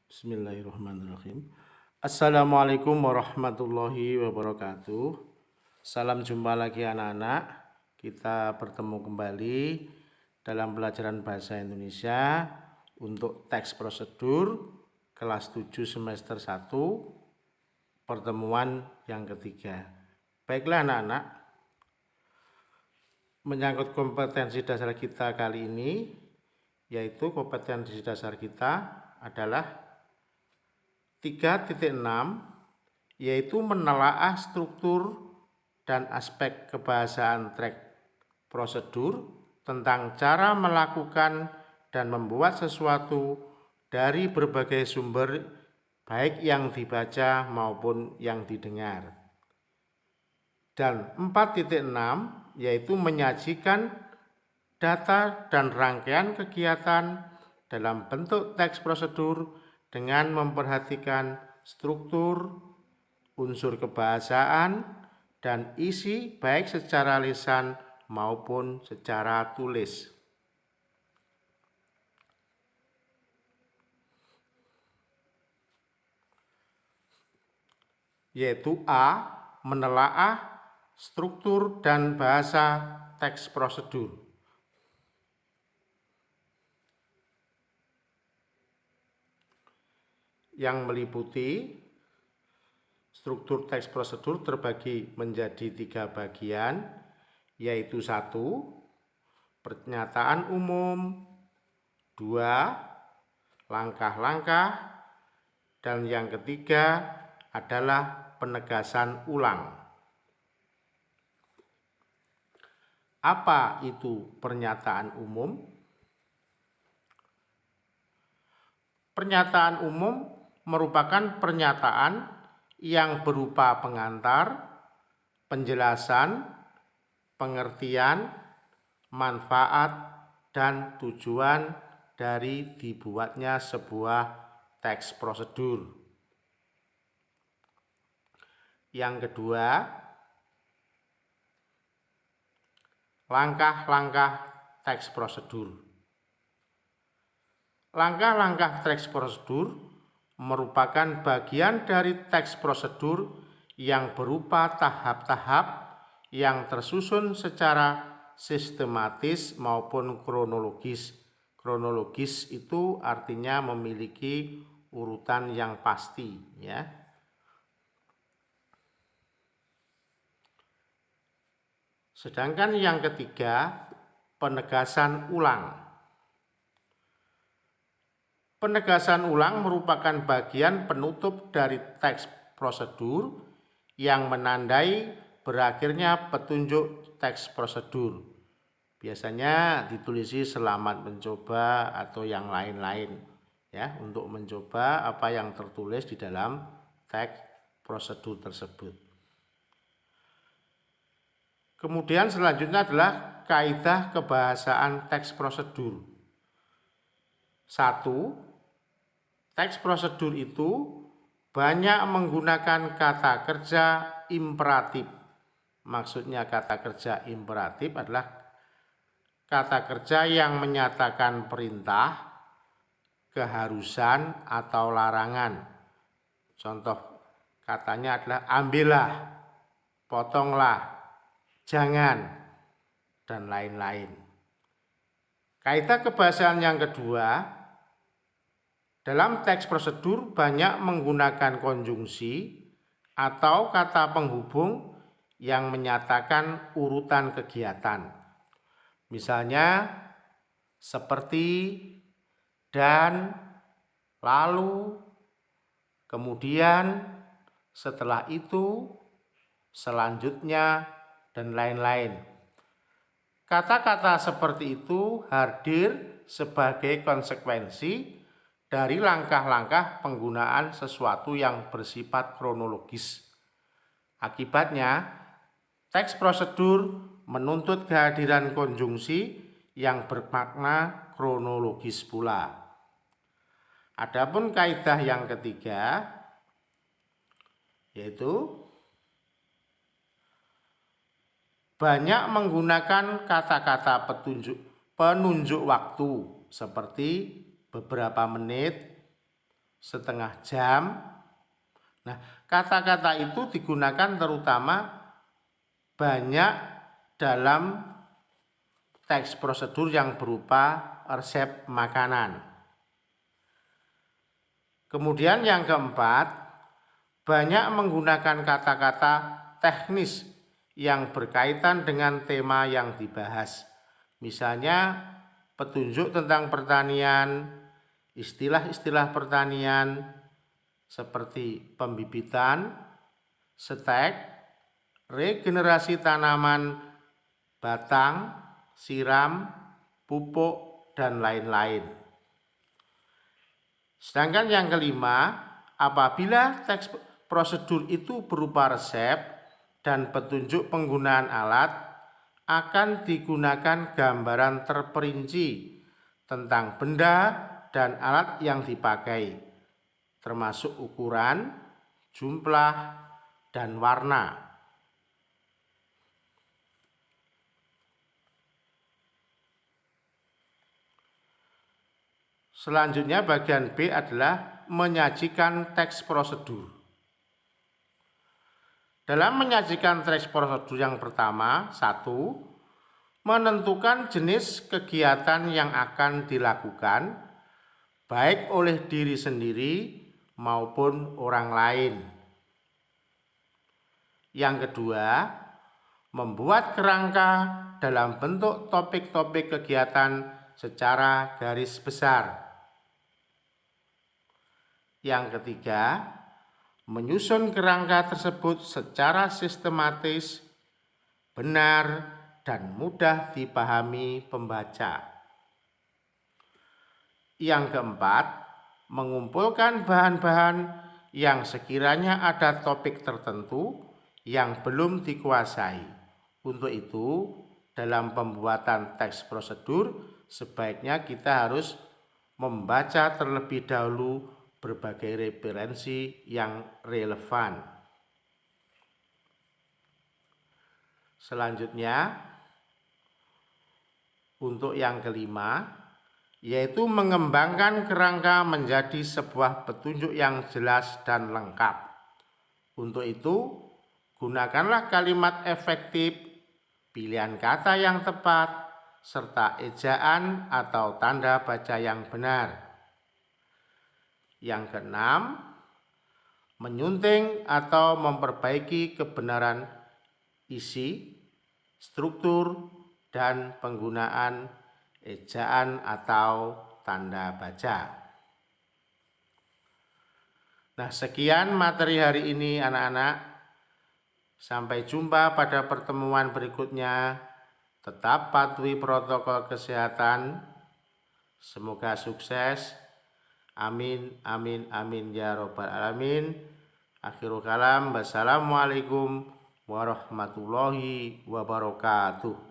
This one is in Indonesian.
Bismillahirrahmanirrahim. Assalamualaikum warahmatullahi wabarakatuh. Salam jumpa lagi anak-anak. Kita bertemu kembali dalam pelajaran bahasa Indonesia untuk teks prosedur kelas 7 semester 1 pertemuan yang ketiga. Baiklah anak-anak, menyangkut kompetensi dasar kita kali ini, yaitu kompetensi dasar kita adalah 3.6, yaitu menelaah struktur dan aspek kebahasaan teks prosedur tentang cara melakukan dan membuat sesuatu dari berbagai sumber, baik yang dibaca maupun yang didengar. Dan 4.6, yaitu menyajikan data dan rangkaian kegiatan dalam bentuk teks prosedur dengan memperhatikan struktur, unsur kebahasaan, dan isi baik secara lisan maupun secara tulis. Yaitu A. Menelaah struktur dan bahasa teks prosedur. Yang meliputi struktur teks prosedur terbagi menjadi 3 bagian, yaitu 1. Pernyataan umum, 2. Langkah-langkah, dan yang ketiga adalah penegasan ulang. Apa itu pernyataan umum? Pernyataan umum merupakan pernyataan yang berupa pengantar, penjelasan, pengertian, manfaat, dan tujuan dari dibuatnya sebuah teks prosedur. Yang kedua, langkah-langkah teks prosedur. Langkah-langkah teks prosedur merupakan bagian dari teks prosedur yang berupa tahap-tahap yang tersusun secara sistematis maupun kronologis. Kronologis itu artinya memiliki urutan yang pasti, ya. Sedangkan yang ketiga, penegasan ulang. Penegasan ulang merupakan bagian penutup dari teks prosedur yang menandai berakhirnya petunjuk teks prosedur. Biasanya ditulisi selamat mencoba atau yang lain-lain, ya, untuk mencoba apa yang tertulis di dalam teks prosedur tersebut. Kemudian selanjutnya adalah kaidah kebahasaan teks prosedur. 1. Teks prosedur itu banyak menggunakan kata kerja imperatif. Maksudnya kata kerja imperatif adalah kata kerja yang menyatakan perintah, keharusan, atau larangan. Contoh katanya adalah ambillah, potonglah, jangan, dan lain-lain. Kaidah kebahasaan yang kedua, dalam teks prosedur banyak menggunakan konjungsi atau kata penghubung yang menyatakan urutan kegiatan. Misalnya seperti, dan, lalu, kemudian, setelah itu, selanjutnya, dan lain-lain. Kata-kata seperti itu hadir sebagai konsekuensi dari langkah-langkah penggunaan sesuatu yang bersifat kronologis. Akibatnya, teks prosedur menuntut kehadiran konjungsi yang bermakna kronologis pula. Adapun kaidah yang ketiga, yaitu banyak menggunakan kata-kata penunjuk waktu seperti beberapa menit, setengah jam. Nah, kata-kata itu digunakan terutama banyak dalam teks prosedur yang berupa resep makanan. Kemudian yang keempat, banyak menggunakan kata-kata teknis yang berkaitan dengan tema yang dibahas. Misalnya petunjuk tentang pertanian, istilah-istilah pertanian seperti pembibitan, stek, regenerasi tanaman, batang, siram, pupuk, dan lain-lain. Sedangkan yang kelima, apabila teks prosedur itu berupa resep dan petunjuk penggunaan alat, akan digunakan gambaran terperinci tentang benda dan alat yang dipakai, termasuk ukuran, jumlah, dan warna. Selanjutnya bagian B adalah menyajikan teks prosedur. Dalam menyajikan teks prosedur yang pertama, 1. Menentukan jenis kegiatan yang akan dilakukan, baik oleh diri sendiri maupun orang lain. Yang kedua, membuat kerangka dalam bentuk topik-topik kegiatan secara garis besar. Yang ketiga, menyusun kerangka tersebut secara sistematis, benar, dan mudah dipahami pembaca. Yang keempat, mengumpulkan bahan-bahan yang sekiranya ada topik tertentu yang belum dikuasai. Untuk itu, dalam pembuatan teks prosedur, sebaiknya kita harus membaca terlebih dahulu berbagai referensi yang relevan. Selanjutnya, untuk yang kelima, yaitu mengembangkan kerangka menjadi sebuah petunjuk yang jelas dan lengkap. Untuk itu, gunakanlah kalimat efektif, pilihan kata yang tepat, serta ejaan atau tanda baca yang benar. Yang keenam, menyunting atau memperbaiki kebenaran isi, struktur, dan penggunaan ejaan atau tanda baca. Nah, sekian materi hari ini anak-anak. Sampai jumpa pada pertemuan berikutnya. Tetap patuhi protokol kesehatan. Semoga sukses. Amin, amin, amin ya robbal alamin. Akhirul kalam. Wassalamualaikum warahmatullahi wabarakatuh.